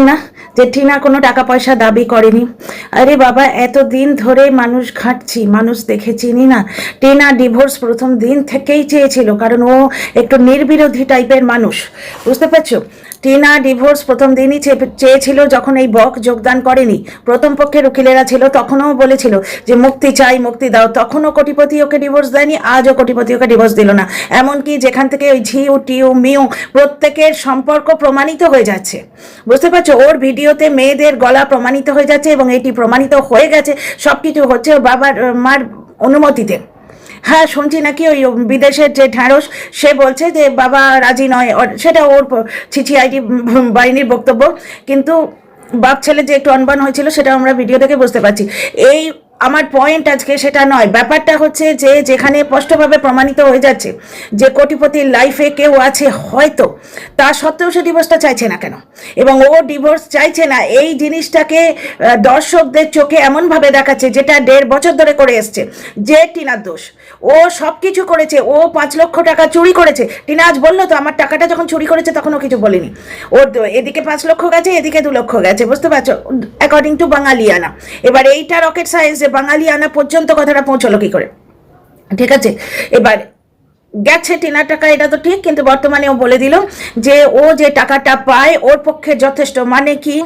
না যে টিনা কোনো টাকা পয়সা দাবি করেনি। আরে বাবা, এতদিন ধরে মানুষ ঘাঁটছি, মানুষ দেখে চিনি না। টিনা ডিভোর্স প্রথম দিন থেকেই চেয়েছিল, কারণ ও একটু নির্বিরোধী টাইপের মানুষ, বুঝতে পারছো? টিনা ডিভোর্স প্রথম দিনই চেয়েছিল, যখন এই বক যোগদান করেনি। প্রথম পক্ষের উকিলেরা ছিল, তখনও বলেছিল যে মুক্তি চাই, মুক্তি দাও। তখনও কোটিপতি ওকে ডিভোর্স দেয়নি, আজও কোটিপতি ওকে ডিভোর্স দিল না। এমনকি যেখান থেকে ওই ঝিউ টিউ মিউ প্রত্যেকের সম্পর্ক প্রমাণিত হয়ে যাচ্ছে, বুঝতে পারছো? ওর ভিডিওতে মেয়েদের গলা প্রমাণিত হয়ে যাচ্ছে, এবং এটি প্রমাণিত হয়ে গেছে। সব কিছু হচ্ছে ওর বাবার মার অনুমতিতে। হ্যাঁ, শুনছি নাকি ওই বিদেশের যে ঢ্যাঁড়স, সে বলছে যে বাবা রাজি নয়। সেটা ওর ছিছি আইডি বাহিনীর বক্তব্য, কিন্তু বাপ ছেলে যে একটু অনবান হয়েছিল সেটা আমরা ভিডিও থেকে বুঝতে পারছি। এই আমার পয়েন্ট আজকে সেটা নয়। ব্যাপারটা হচ্ছে যে যেখানে স্পষ্টভাবে প্রমাণিত হয়ে যাচ্ছে যে কোটিপতির লাইফে কেউ আছে হয়তো, তা সত্ত্বেও সে ডিভোর্সটা চাইছে না কেন? এবং ও ডিভোর্স চাইছে না, এই জিনিসটাকে দর্শকদের চোখে এমনভাবে দেখাচ্ছে, যেটা 1.5 বছর ধরে করে এসছে, যে টিনার দোষ। ও সব কিছু করেছে, ও 5 লক্ষ টাকা চুরি করেছে। টিনা আজ বললো তো, আমার টাকাটা যখন চুরি করেছে তখন ও কিছু বলেনি। ওর এদিকে 5 লক্ষ গেছে, এদিকে 2 লক্ষ গেছে, বুঝতে পারছো? অ্যাকর্ডিং টু বাঙালিয়ানা। এবার এইটা রকেট সায়েন্স, যে বাঙালিয়ানা পর্যন্ত কথাটা পৌঁছলো কি করে? ঠিক আছে, এবার গেছে টিনার টাকা, এটা তো ঠিক, কিন্তু বর্তমানে ও বলে দিল যে ও যে টাকাটা পায় ওর পক্ষে যথেষ্ট। মানে কি,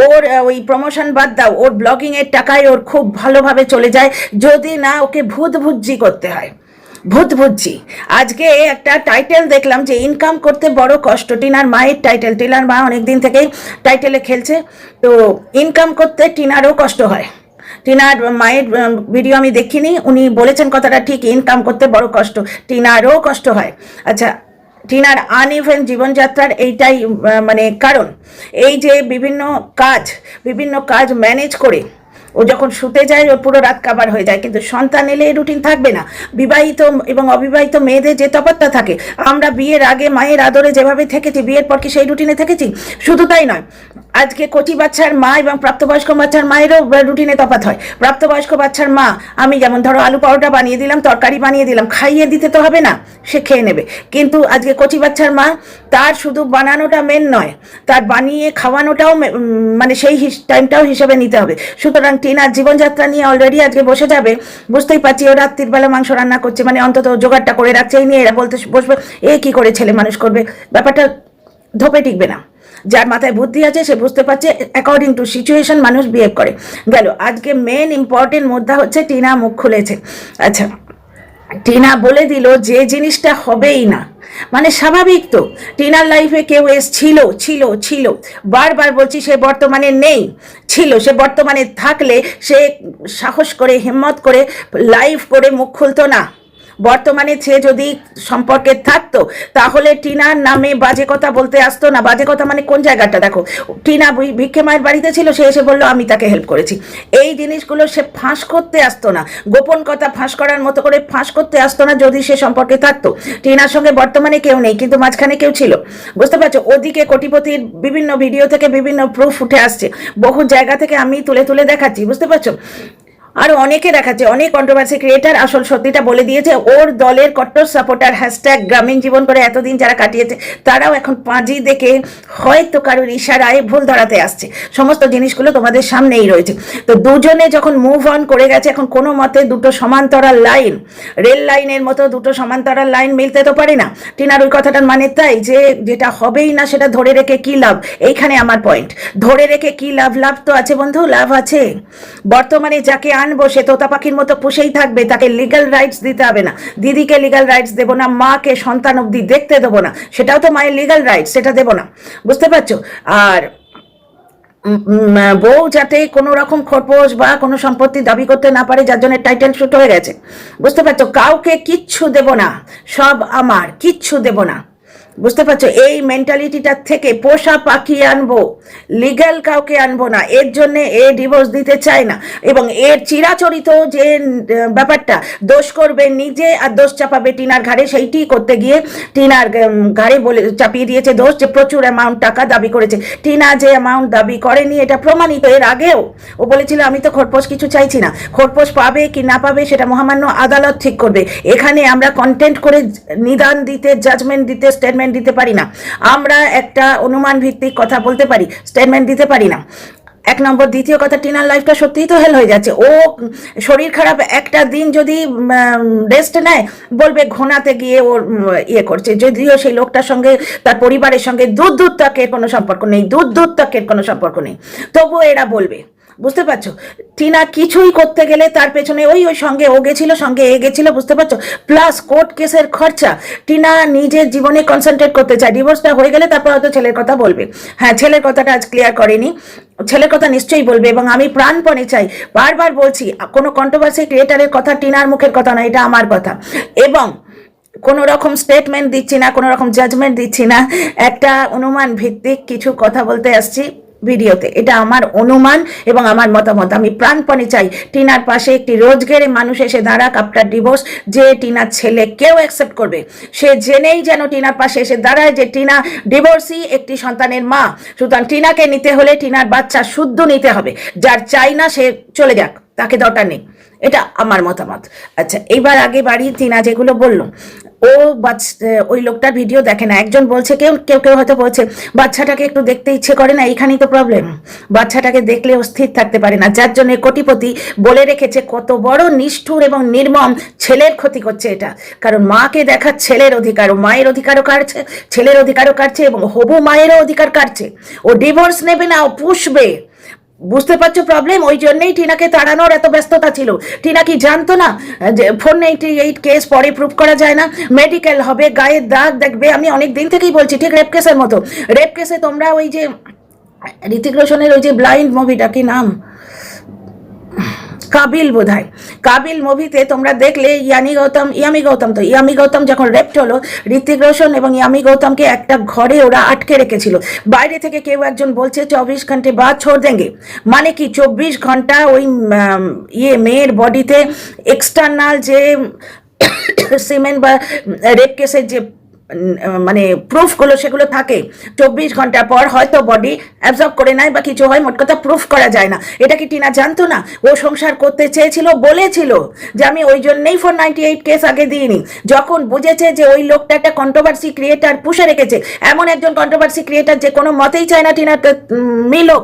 ওর ওই প্রমোশন বাদ দাও, ওর ব্লগিং এর টাকায় ওর খুব ভালোভাবে চলে যায়, যদি না ওকে ভূতভুজ্জি করতে হয়। ভূতভুজ্জি। আজকে একটা টাইটেল দেখলাম যে ইনকাম করতে বড় কষ্ট। টিনার মায়ের টাইটেল, টিনার মা অনেকদিন থেকেই টাইটেলে খেলছে, তো ইনকাম করতে টিনারও কষ্ট হয়। টিনার মায়ের ভিডিও আমি দেখিনি, উনি বলেছেন কথাটা ঠিক, ইনকাম করতে বড় কষ্ট, টিনারও কষ্ট হয়। আচ্ছা, টিনার আনইভেন জীবনযাত্রার এইটাই মানে কারণ। এই যে বিভিন্ন কাজ ম্যানেজ করে ও যখন শুতে যায় ওর পুরো রাত কাবার হয়ে যায়, কিন্তু সন্তান এলে এই রুটিন থাকবে না। বিবাহিত এবং অবিবাহিত মেয়েদের যে তফাৎটা থাকে, আমরা বিয়ের আগে মায়ের আদরে যেভাবে থেকেছি, বিয়ের পর কি সেই রুটিনে থেকেছি? শুধু তাই নয়, আজকে কচি বাচ্চার মা এবং প্রাপ্তবয়স্ক বাচ্চার মায়েরও রুটিনে তফাৎ হয়। প্রাপ্তবয়স্ক বাচ্চার মা, আমি যেমন ধরো আলু পরোটা বানিয়ে দিলাম, তরকারি বানিয়ে দিলাম, খাইয়ে দিতে তো হবে না, সে খেয়ে নেবে। কিন্তু আজকে কচি বাচ্চার মা, তার শুধু বানানোটা মেন নয়, তার বানিয়ে খাওয়ানোটাও মানে সেই টাইমটাও হিসেবে নিতে হবে। সুতরাং টিনার জীবনযাত্রা নিয়ে অলরেডি আজকে বসে যাবে, বুঝতেই পারছি। ও রাত্রির বেলা মাংস রান্না করছে, মানে অন্তত জোগাড়টা করে রাখছে। এই নিয়ে এরা বলতে বসবে এ কি করে ছেলে মানুষ করবে, ব্যাপারটা ধোপে টিকবে না। যার মাথায় বুদ্ধি আছে সে বুঝতে পারছে অ্যাকর্ডিং টু সিচুয়েশন মানুষ বিহেভ করে। গেল, আজকে মেন ইম্পর্টেন্ট মুদ্রা হচ্ছে টিনা মুখ খুলেছে। আচ্ছা, টিনা বলে দিল যে জিনিসটা হবেই না, মানে স্বাভাবিক তো। টিনার লাইফে কেউ ছিল ছিল ছিল, বারবার বলছি, সে বর্তমানে নেই। ছিল, সে বর্তমানে থাকলে সে সাহস করে হিম্মত করে লাইভ করে মুখ খুলতো না। বর্তমানে সে যদি সম্পর্কে থাকতো তাহলে টিনার নামে বাজে কথা বলতে আসতো না। বাজে কথা মানে কোন জায়গাটা দেখো, টিনা ভিক্ষে মায়ের বাড়িতে ছিল, সে এসে বললো আমি তাকে হেল্প করেছি। এই জিনিসগুলো সে ফাঁস করতে আসতো না, গোপন কথা ফাঁস করার মতো করে ফাঁস করতে আসতো না যদি সে সম্পর্কে থাকতো। টিনার সঙ্গে বর্তমানে কেউ নেই, কিন্তু মাঝখানে কেউ ছিল, বুঝতে পারছো? ওদিকে কোটিপতির বিভিন্ন ভিডিও থেকে বিভিন্ন প্রুফ উঠে আসছে, বহু জায়গা থেকে আমি তুলে তুলে দেখাচ্ছি, বুঝতে পারছো? আরো অনেকে দেখাচ্ছে, অনেক কন্ট্রোভার্সি ক্রিয়েটার আসল সত্যিটা বলে দিয়েছে। ওর দলের কট্টর সাপোর্টার হ্যাশট্যাগ গ্রামীণ জীবন করে এতদিন যারা কাটিয়েছে, তারাও এখন পাঁজি দেখে হয়তো কারোর ইশারায় ভুল ধরাতে আসছে। সমস্ত জিনিসগুলো তোমাদের সামনেই রয়েছে। তো দুজনে যখন মুভ অন করে গেছে, এখন কোনো মতে দুটো সমান্তরাল লাইন, রেল লাইনের মতো দুটো সমান্তরাল লাইন মিলতে তো পারে না। টিনার ওই কথাটার মানে তাই যে যেটা হবেই না সেটা ধরে রেখে কি লাভ? এইখানে আমার পয়েন্ট, ধরে রেখে কি লাভ? লাভ তো আছে বন্ধু, লাভ আছে। বর্তমানে যাকে আনবো সে তোতা পাখির মতো পুষেই থাকবে, তাকে লিগ্যাল রাইটস দিতে হবে না। দিদিকে লিগ্যাল রাইটস দেবো না, মাকে সন্তান অবধি দেখতে দেবো না, সেটাও তো মায়ের লিগ্যাল রাইটস, সেটা দেবো না, বুঝতে পারছো? আর বউ যাতে কোনো রকম খরপোশ বা কোনো সম্পত্তি দাবি করতে না পারে, যার জন্য টাইটেল শুট হয়ে গেছে, বুঝতে পারছো? কাউকে কিচ্ছু দেব না, সব আমার, কিচ্ছু দেব না, বুঝতে পারছো? এই মেন্টালিটিটার থেকে পোষা পাখি আনবো, লিগ্যাল কাউকে আনবো না। এর জন্য এ ডিভোর্স দিতে চায় না, এবং এর চিরাচরিত যে ব্যাপারটা, দোষ করবে নিজে আর দোষ চাপাবে টিনার ঘাড়ে, সেইটি করতে গিয়ে টিনার ঘাড়ে বলে চাপিয়ে দিয়েছে দোষ, যে প্রচুর অ্যামাউন্ট টাকা দাবি করেছে। টিনা যে অ্যামাউন্ট দাবি করেনি এটা প্রমাণিত। এর আগেও ও বলেছিল আমি তো খরপোশ কিছু চাইছি না, খরপোশ পাবে কি না পাবে সেটা মহামান্য আদালত ঠিক করবে। এখানে আমরা কন্টেন্ট করে নিদান দিতে, জাজমেন্ট দিতে, স্টেটমেন্ট স্টেটমেন্ট দিতে পারি না, আমরা একটা অনুমান ভিত্তিক কথা বলতে পারি, স্টেটমেন্ট দিতে পারি না। এক নম্বর। দ্বিতীয় কথা, টিনার লাইফটা সত্যিই তো হেল হয়ে যাচ্ছে। ও শরীর খারাপ একটা দিন যদি রেস্ট নেয়, বলবে ঘোনাতে গিয়ে ওর ইয়ে করছে, যদিও সেই লোকটার সঙ্গে তার পরিবারের সঙ্গে দূর তকের কোনো সম্পর্ক নেই, দূর তকের কোনো সম্পর্ক নেই, তবুও এরা বলবে। বুঝতে পারছো? টিনা কিছুই করতে গেলে তার পেছনে ওই সঙ্গে ও গেছিল, সঙ্গে এ গেছিল, বুঝতে পারছো? প্লাস কোর্ট কেসের খরচা। টিনা নিজের জীবনে কনসেন্ট্রেট করতে চায়, ডিভোর্সটা হয়ে গেলে তারপর হয়তো ছেলের কথা বলবে। হ্যাঁ, ছেলের কথাটা আজ ক্লিয়ার করেনি, ছেলের কথা নিশ্চয়ই বলবে, এবং আমি প্রাণপণে চাই, বারবার বলছি, কোনো কন্ট্রোভার্সি ক্রিয়েটারের কথা টিনার মুখের কথা না, এটা আমার কথা। এবং কোনো রকম স্টেটমেন্ট দিচ্ছি না, কোনো রকম জাজমেন্ট দিচ্ছি না, একটা অনুমান ভিত্তিক কিছু কথা বলতে আসছি ভিডিওতে। এটা আমার অনুমান এবং আমার মতামত। আমি প্রাণপণে চাই টিনার পাশে একটি রোজগেরে মানুষ এসে দাঁড়াক আফটার ডিভোর্স, যে টিনার ছেলে কেউ অ্যাকসেপ্ট করবে, সে জেনেই যেন টিনার পাশে এসে দাঁড়ায় যে টিনা ডিভোর্সি, একটি সন্তানের মা। সুতরাং টিনাকে নিতে হলে টিনার বাচ্চা শুদ্ধ নিতে হবে, যার চাই না সে চলে যাক, তাকে দরকার নেই। এটা আমার মতামত। আচ্ছা, এইবার আগে বাড়ি টিনা যেগুলো বললো, ও ওই লোকটার ভিডিও দেখে না। একজন বলছে, কেউ কেউ কেউ হয়তো বলছে বাচ্চাটাকে একটু দেখতে ইচ্ছে করে না, এইখানেই তো প্রবলেম। বাচ্চাটাকে দেখলে ও স্থির থাকতে পারে না, যার জন্য কোটিপতি বলে রেখেছে কত বড় নিষ্ঠুর এবং নির্মম ছেলের ক্ষতি করছে এটা। কারণ মাকে দেখার ছেলের অধিকার, ও মায়ের অধিকারও কাটছে, ছেলের অধিকারও কাটছে, এবং হবু মায়েরও অধিকার কাটছে। ও ডিভোর্স নেবে না, ও পুষবে। বুঝতে পারছো প্রবলেম? ওই জন্যই টিনাকে তাড়ানোর এত ব্যস্ততা ছিল। টিনা কি জানতো না যে 498 কেস পরে প্রুভ করা যায় না, মেডিকেল হবে, গায়ের দাগ দেখবে। আমি অনেক দিন থেকেই বলছি, ঠিক রেপ কেসের মতো। রেপ কেসে তোমরা ওই যে ঋতিক রোশনের ওই যে ব্লাইন্ড মুভিটা, কি নাম, কাবিল বোধহয়, কাবিল মুভিতে তোমরা দেখলে ইয়ামি গৌতম যখন রেপ্ট হলো, ঋতিক রোশন এবং ইয়ামি গৌতমকে একটা ঘরে ওরা আটকে রেখেছিল। বাইরে থেকে কেউ একজন বলছে 24 ঘন্টা বাদ ছোড় দেঙ্গে, মানে কি 24 ঘন্টা ওই মেয়ের বডিতে এক্সটার্নাল যে সিমেন্ট বা রেপ কেসের যে মানে প্রুফগুলো সেগুলো থাকে, 24 ঘন্টা পর হয়তো বডি অ্যাবজর্ব করে নেয় বা কিছু হয়, মোট কথা প্রুফ করা যায় না। এটা কি টিনা জানতো না? ও সংসার করতে চেয়েছিল, বলেছিল যে আমি ওই জন্যই 498 কেস আগে দিইনি। যখন বুঝেছে যে ওই লোকটা একটা কন্ট্রোভার্সি ক্রিয়েটার পুষে রেখেছে, এমন একজন কন্ট্রোভার্সি ক্রিয়েটার যে কোনো মতেই চায় না টিনার মিলক,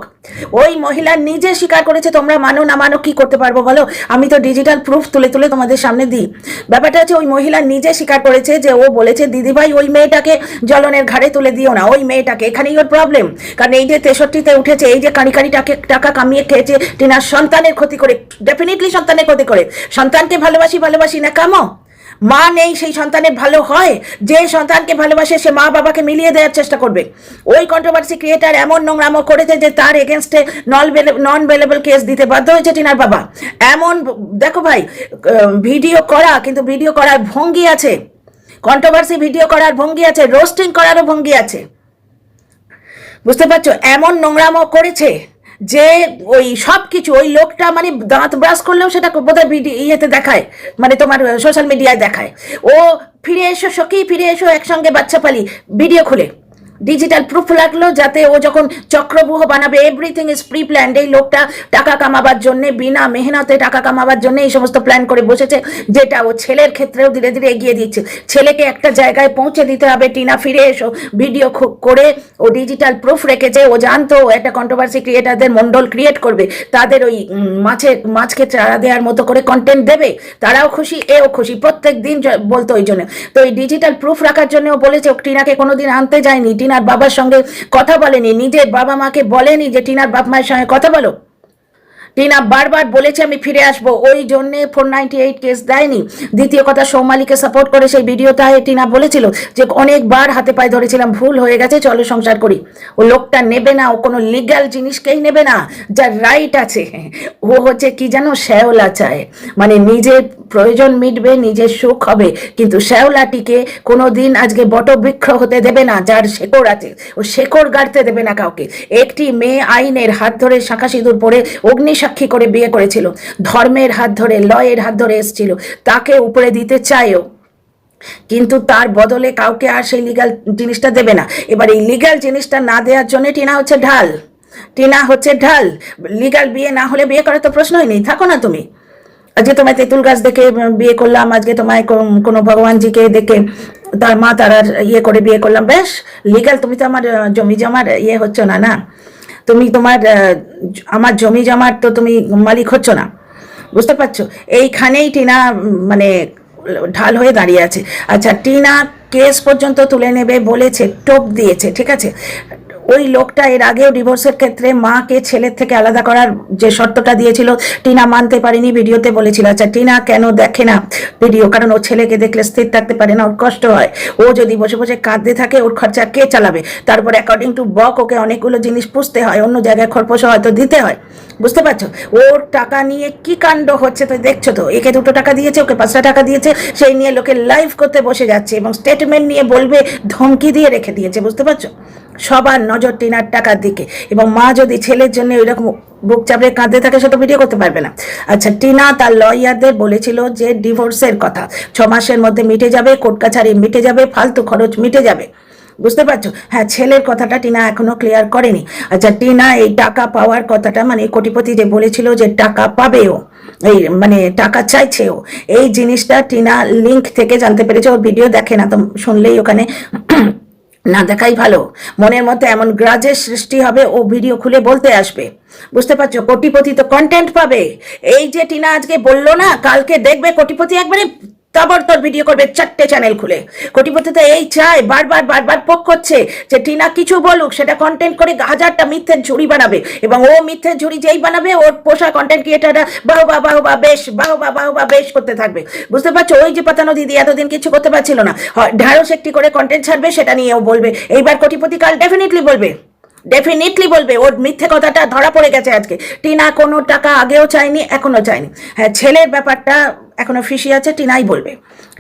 ওই মহিলা নিজে স্বীকার করেছে। তোমরা মানো না মানো, কি করতে পারবো বলো? আমি তো ডিজিটাল প্রুফ তুলে তুলে তোমাদের সামনে দিই। ব্যাপারটা হচ্ছে, ওই মহিলা নিজে স্বীকার করেছে যে ও বলেছে, দিদিভাই ওই মেয়েটাকে জ্বলনের ঘাড়ে তুলে দিও না, ওই মেয়েটাকে। এখানেই ওর প্রবলেম। কারণ এই যে 63-তে উঠেছে, এই যে কাঁড়ি কাঁড়ি টাকা কামিয়ে খেয়েছে টিনার সন্তানের ক্ষতি করে, ডেফিনেটলি সন্তানের ক্ষতি করে। সন্তানকে ভালোবাসি না কামো, মা নেই সেই সন্তানের ভালো হয়? যে সন্তানকে ভালোবাসে সে মা বাবাকে মিলিয়ে দেওয়ার চেষ্টা করবে। ওই কন্ট্রোভার্সি ক্রিয়েটার এমন নোংরামো করেছে যে তার এগেনস্টে নন ভেলেবল কেস দিতে বাধ্য হয়েছে টিনার বাবা। এমন দেখো ভাই, ভিডিও করা, কিন্তু ভিডিও করার ভঙ্গি আছে, কন্ট্রোভার্সি ভিডিও করার ভঙ্গি আছে, রোস্টিং করারও ভঙ্গি আছে। বুঝতে পারছো? এমন নোংরামো করেছে যে ওই সব কিছু, ওই লোকটা মানে দাঁত ব্রাশ করলেও সেটা বোধহয় ইয়েতে দেখায়, মানে তোমার সোশ্যাল মিডিয়ায় দেখায়। ও ফিরে এসো সখী, ফিরে এসো, একসঙ্গে বাচ্চা পালি, ভিডিও খুলে ডিজিটাল প্রুফ লাগলো, যাতে ও যখন চক্রব্যূহ বানাবে, এভরিথিং ইজ প্রি প্ল্যান্ড। এই লোকটা টাকা কামাবার জন্য, বিনা মেহনতে টাকা কামাবার জন্য এই সমস্ত প্ল্যান করে বসেছে, যেটা ও ছেলের ক্ষেত্রেও ধীরে ধীরে এগিয়ে দিচ্ছে। ছেলেকে একটা জায়গায় পৌঁছে দিতে হবে, টিনা ফিরে এসো, ভিডিও করে ও ডিজিটাল প্রুফ রেখেছে। ও জানতো একটা কন্ট্রোভার্সি ক্রিয়েটারদের মন্ডল ক্রিয়েট করবে, তাদের ওই মাছকে চারা দেওয়ার মতো করে কন্টেন্ট দেবে, তারাও খুশি, এও খুশি, প্রত্যেক দিন বলতো। ওই জন্য তো এই ডিজিটাল প্রুফ রাখার জন্য ও বলেছে, টিনাকে কোনোদিন আনতে যায়নি, টিনার বাবার সঙ্গে কথা বলেনি, নিজের বাবা মাকে বলেনি যে টিনার বাপ মায়ের সঙ্গে কথা বলো। টিনা বারবার বলেছে আমি ফিরে আসবো, ওই জন্যে 498 কেস দেয়নি। দ্বিতীয় কথা, সৌমালিকে সাপোর্ট করে সেই ভিডিওটায় টিনা বলেছিল যে অনেকবার হাতে পায়ে ধরেছিলাম, ভুল হয়ে গেছে, চলো সংসার করি। ও লোকটা নেবে না, ও কোনো লিগ্যাল জিনিসকেই নেবে না, যার রাইট আছে। ও হচ্ছে কি যেন, শ্যাওলা চায়, মানে নিজের প্রয়োজন মিটবে, নিজের সুখ হবে, কিন্তু শ্যাওলাটিকে কোনোদিন আজকে বটবৃক্ষ হতে দেবে না, যার শেকড় আছে। ও শেকড় গাড়তে দেবে না কাউকে। একটি মেয়ে আইনের হাত ধরে শাঁখা সিঁদুর পরে অগ্নিসাক্ষী করে বিয়ে করেছিল, ধর্মের হাত ধরে, লয়ের হাত ধরে এসেছিল, তাকে উপরে দিতে চায়ও, কিন্তু তার বদলে কাউকে আর সেই লিগাল জিনিসটা দেবে না। এবার এই লিগাল জিনিসটা না দেওয়ার জন্য টিনা হচ্ছে ঢাল। লিগাল বিয়ে না হলে বিয়ে করার তো প্রশ্নই নেই, থাকো না তুমি। আজকে তোমায় তেঁতুল গাছ দেখে বিয়ে করলাম, আজকে তোমায় কোনো ভগবানজিকে দেখে তার মা তারার ইয়ে করে বিয়ে করলাম, বেশ লিগাল। তুমি তো আমার জমি জমার ইয়ে হচ্ছ না, না তুমি তোমার আমার জমি জমার তো তুমি মালিক হচ্ছ না, বুঝতে পারছো? এইখানেই টিনা মানে ঢাল হয়ে দাঁড়িয়ে আছে। আচ্ছা, টিনা কেস পর্যন্ত তুলে নেবে বলেছে, টোপ দিয়েছে, ঠিক আছে। ওই লোকটা এর আগেও ডিভোর্সের ক্ষেত্রে মাকে ছেলের থেকে আলাদা করার যে শর্তটা দিয়েছিল, টিনা মানতে পারেনি, ভিডিওতে বলেছিল। আচ্ছা, টিনা কেন দেখে না ভিডিও? কারণ ও ছেলেকে দেখলে স্থির থাকতে পারে না, ওর কষ্ট হয়। ও যদি বসে বসে কাঁদতে থাকে, ওর খরচা কে চালাবে? তারপর অ্যাকর্ডিং টু বক ওকে অনেকগুলো জিনিস পুষতে হয়, অন্য জায়গায় খরপোশা হয়তো দিতে হয়, বুঝতে পারছো? ওর টাকা নিয়ে কি কাণ্ড হচ্ছে তো দেখছো তো। একে 2 টাকা দিয়েছে, ওকে 5টা টাকা দিয়েছে, সেই নিয়ে লোকে লাইভ করতে বসে যাচ্ছে এবং স্টেটমেন্ট নিয়ে বলবে, ধমকি দিয়ে রেখে দিয়েছে, বুঝতে পারছো? সবার নজর টিনার টাকার দিকে। এবং মা যদি ছেলের জন্য ওইরকম বুক চাপড়ে কাঁদতে থাকে, সে তো ভিডিও করতে পারবে না। আচ্ছা, টিনা তার লয়ারদের বলেছিল যে ডিভোর্সের কথা 6 মাসের মধ্যে মিটে যাবে, কোর্ট কাছারি মিটে যাবে, ফালতু খরচ মিটে যাবে, বুঝতে পারছো? হ্যাঁ, ছেলের কথাটা টিনা এখনো ক্লিয়ার করেনি। আচ্ছা, টিনা এই টাকা পাওয়ার কথাটা, মানে কোটিপতি যে বলেছিল যে টাকা পাবেও, এই মানে টাকা চাইছেও, এই জিনিসটা টিনা লিঙ্ক থেকে জানতে পেরেছে। ওর ভিডিও দেখে না, তো শুনলেই ওখানে না দেখাই ভালো। মনের মধ্যে এমন গ্রাজের সৃষ্টি হবে, ও ভিডিও খুলে বলতে আসবে, বুঝতে পারছো? কোটিপতি তো কন্টেন্ট পাবে। এই যে টিনা আজকে বললো না, কালকে দেখবে কোটিপতি একবারে তাবড়তড় ভিডিও করবে 4টে চ্যানেল খুলে। কোটিপতি তো এই চায়, বারবার বারবার পোক করছে যে টিনা কিছু বলুক, সেটা কন্টেন্ট করে 1000টা মিথ্যের ঝুড়ি বানাবে, এবং ও মিথ্যের ঝুড়ি যেই বানাবে, ওর পোষা কন্টেন্ট ক্রিয়েটাররা বাহবা বাহবা বেশ, বাহবা বাহবা বেশ করতে থাকবে, বুঝতে পারছো? ওই যে পাতানো দিদি এতদিন কিছু করতে পারছিল না, ঢাড়স একটি করে কন্টেন্ট ছাড়বে, সেটা নিয়েও বলবে। এইবার কোটিপতি কাল ডেফিনেটলি বলবে, ডেফিনেটলি বলবে। ওর মিথ্যে কথাটা ধরা পড়ে গেছে আজকে। টিনা কোনো টাকা আগেও চায়নি, এখনো চায়নি। হ্যাঁ, ছেলের ব্যাপারটা এখনো ফিসি আছে, টিনাই বলবে,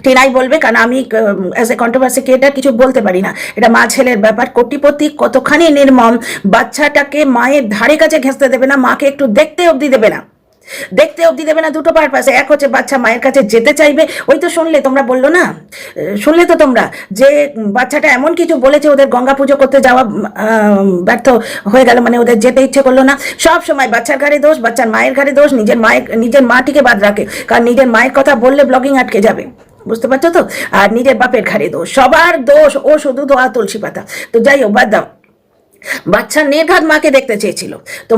টিনাই বলবে। কারণ আমি অ্যাজ এ কন্ট্রোভার্সি ক্রিয়েটার কিছু বলতে পারি না, এটা মা ছেলের ব্যাপার। কোটিপতি কতখানি নির্মম, বাচ্চাটাকে মায়ের ধারে কাছে ঘেঁচতে দেবে না, মাকে একটু দেখতে অবধি দেবে না, দেখতে অবধি দেবে না। দুটো পারপাসে, এক হচ্ছে বাচ্চা মায়ের কাছে যেতে চাইবে। ওই তো শুনলে তোমরা, বললো না, শুনলে তো তোমরা যে বাচ্চাটা এমন কিছু বলেছে, ওদের গঙ্গা পুজো করতে যাওয়া ব্যর্থ হয়ে গেল, মানে ওদের যেতে ইচ্ছে করলো না। সব সময় বাচ্চার ঘাড়ে দোষ, বাচ্চার মায়ের ঘাড়ে দোষ, নিজের মাটিকে বাদ রাখে, কারণ নিজের মায়ের কথা বললে ব্লগিং আটকে যাবে, বুঝতে পারছো তো? আর নিজের বাপের ঘাড়ে দোষ, সবার দোষ, ও শুধু ধোয়া তুলসী পাতা। তো যাই হোক, বাদ দাও। বাচ্চা নির্ঘাত মাকে দেখতে চেয়েছিল, তো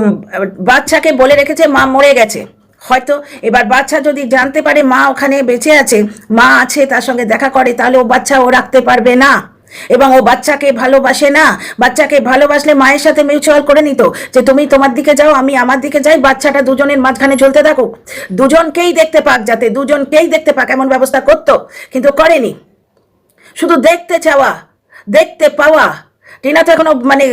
বাচ্চাকে বলে রেখেছে মা মরে গেছে। হয়তো এবার বাচ্চা যদি জানতে পারে মা ওখানে বেঁচে আছে, মা আছে, তার সঙ্গে দেখা করে, তাহলে ও বাচ্চা ও রাখতে পারবে না, এবং ও বাচ্চাকে ভালোবাসে না। বাচ্চাকে ভালোবাসলে মায়ের সাথে মিউচুয়াল করে নিত যে তুমি তোমার দিকে যাও, আমি আমার দিকে যাই, বাচ্চাটা দুজনের মাঝখানে চলতে থাকুক, দুজনকেই দেখতে পাক, যাতে দুজনকেই দেখতে পাক, এমন ব্যবস্থা করতো, কিন্তু করেনি। শুধু দেখতে চাওয়া, দেখতে পাওয়া। টিনা তো এখনো মানে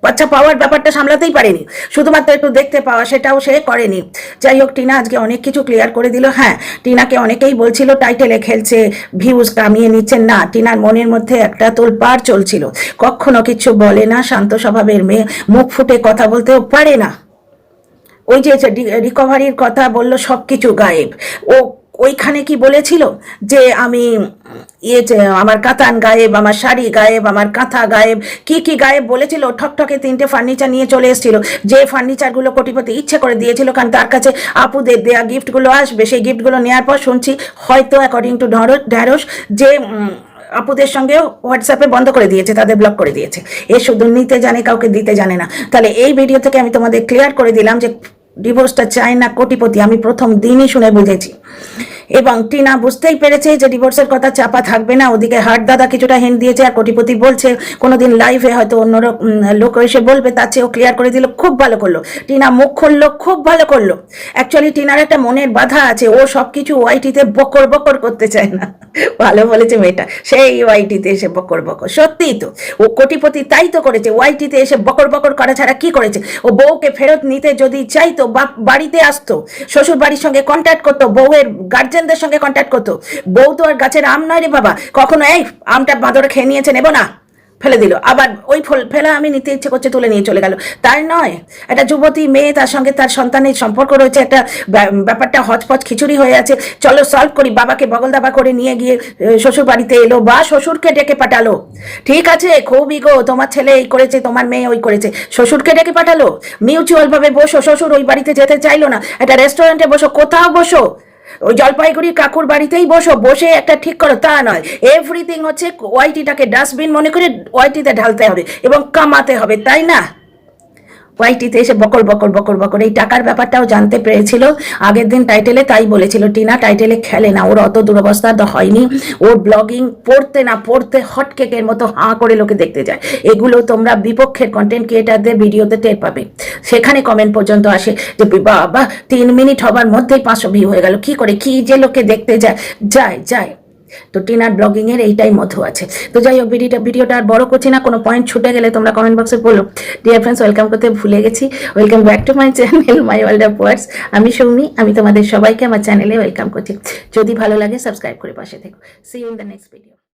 বাচ্চা পাওয়ার ব্যাপারটা সামলাতেই পারেনি, শুধুমাত্র একটু দেখতে পাওয়া, সেটাও সে করেনি। যাই হোক, টিনা আজকে অনেক কিছু ক্লিয়ার করে দিল। হ্যাঁ, টিনাকে অনেকেই বলছিল টাইটেলে খেলছে, ভিউজ কামিয়ে নিচ্ছেন না। টিনার মনের মধ্যে একটা তোলপাড় চলছিল, কখনো কিছু বলে না, শান্ত স্বভাবের মেয়ে, মুখ ফুটে কথা বলতেও পারে না। ওই যে রিকভারির কথা বললো, সব কিছু গায়েব। ও ওইখানে কি বলেছিল যে আমি আমার কাতান গায়েব, আমার শাড়ি গায়েব, আমার কাঁথা গায়েব, কি কি গায়েব বলেছিল। ঠকঠকে 3টে ফার্নিচার নিয়ে চলে এসেছিল, যে ফার্নিচারগুলো কোটিপতি ইচ্ছে করে দিয়েছিল, কারণ তার কাছে আপুদের দেয়া গিফটগুলো আসবে। সেই গিফটগুলো নেওয়ার পর শুনছি হয়তো অ্যাকর্ডিং টু ঢ্যাঁড়স যে আপুদের সঙ্গেও হোয়াটসঅ্যাপে বন্ধ করে দিয়েছে, তাদের ব্লক করে দিয়েছে। এ শুধু নিতে জানে, কাউকে দিতে জানে না। তাহলে এই ভিডিও থেকে আমি তোমাদের ক্লিয়ার করে দিলাম যে ডিভোর্সটা চায় না কোটিপতি, আমি প্রথম দিনই শুনে বুঝেছি। এবং টিনা বুঝতেই পেরেছে যে ডিভোর্সের কথা চাপা থাকবে না। ওদিকে হাট দাদা কিছুটা হিন্ট দিয়েছে, আর কোটিপতি বলছে কোনোদিন লাইভে হয়তো অন্য লোক এসে বলবে, তার চেয়েও ক্লিয়ার করে দিল। খুব ভালো করলো টিনা, মুখ খুললো, খুব ভালো করলো। অ্যাকচুয়ালি টিনার একটা মনের বাধা আছে, ও সব কিছু ওয়াইটিতে বকর বকর করতে চায় না। ভালো বলেছে মেয়েটা, সেই ওয়াইটিতে এসে বকর বকর। সত্যিই তো, ও কোটিপতি তাই তো করেছে, ওয়াইটিতে এসে বকর বকর করা ছাড়া কি করেছে? ও বউকে ফেরত নিতে যদি চাইতো, বাড়িতে আসতো, শ্বশুর বাড়ির সঙ্গে কন্ট্যাক্ট করতো, বউয়ের গার্জেনদের সঙ্গে কন্ট্যাক্ট করতো। বউ তো আর গাছের আম নয় রে বাবা, কখনো এই আমটা বাঁদরে খেয়ে নিয়েছে, নেবো না, ফেলে দিল। আবার ওই ফেলা আমি নিতে ইচ্ছে করছে, তুলে নিয়ে চলে গেল, তাই নয়। একটা যুবতী মেয়ে, তার সঙ্গে তার সন্তানের সম্পর্ক রয়েছে, একটা ব্যাপারটা হচপচ খিচুড়ি হয়ে আছে, চলো সলভ করি। বাবাকে বগল দাবা করে নিয়ে গিয়ে শ্বশুর বাড়িতে এলো, বা শ্বশুরকে ডেকে পাঠালো। ঠিক আছে, খুব ইগো, তোমার ছেলে এই করেছে, তোমার মেয়ে ওই করেছে, শ্বশুরকে ডেকে পাঠালো। মিউচুয়াল ভাবে বসো, শ্বশুর ওই বাড়িতে যেতে চাইলো না, একটা রেস্টুরেন্টে বসো, কোথাও বসো, ওই জলপাইগুড়ির কাকুর বাড়িতেই বসো, বসে একটা ঠিক করো, তা নয়। এভরিথিং হচ্ছে ওয়াইটিটাকে ডাস্টবিন মনে করে ওয়াইটিতে ঢালতে হবে এবং কামাতে হবে, তাই না? ওয়াইটিতে এসে বকর বকর বকর বকর। এই টাকার ব্যাপারটাও জানতে পেরেছিল আগের দিন টাইটেলে, তাই বলেছিল টিনা টাইটেলে খেলে না, ওর অত দুরবস্থা তো হয়নি। ওর ব্লগিং পড়তে না পড়তে হটকেকের মতো হাঁ করে লোকে দেখতে যায়। এগুলো তোমরা বিপক্ষের কন্টেন্ট ক্রিয়েটারদের ভিডিওতে টের পাবে। সেখানে কমেন্ট পর্যন্ত আসে যে বাবা 3 মিনিট হবার মধ্যেই 500 ভিউ হয়ে গেল, কি করে, কি যে লোকে দেখতে যায় যায় যায়। তো টিনার ব্লগিং এর এইটাই মধু আছে। তো যাই হোক, ভিডিওটা আর বড় করছি না, কোনো পয়েন্ট ছুটে গেলে তোমরা কমেন্ট বক্সে বলো। ডিয়ার ফ্রেন্ডস, ওয়েলকাম করতে ভুলে গেছি। Welcome back to my channel my world of words. আমি সৌমি, আমি তোমাদের সবাইকে আমার চ্যানেলে ওয়েলকাম করছি। যদি ভালো লাগে সাবস্ক্রাইব করে পাশে থেকো। See you in the next video.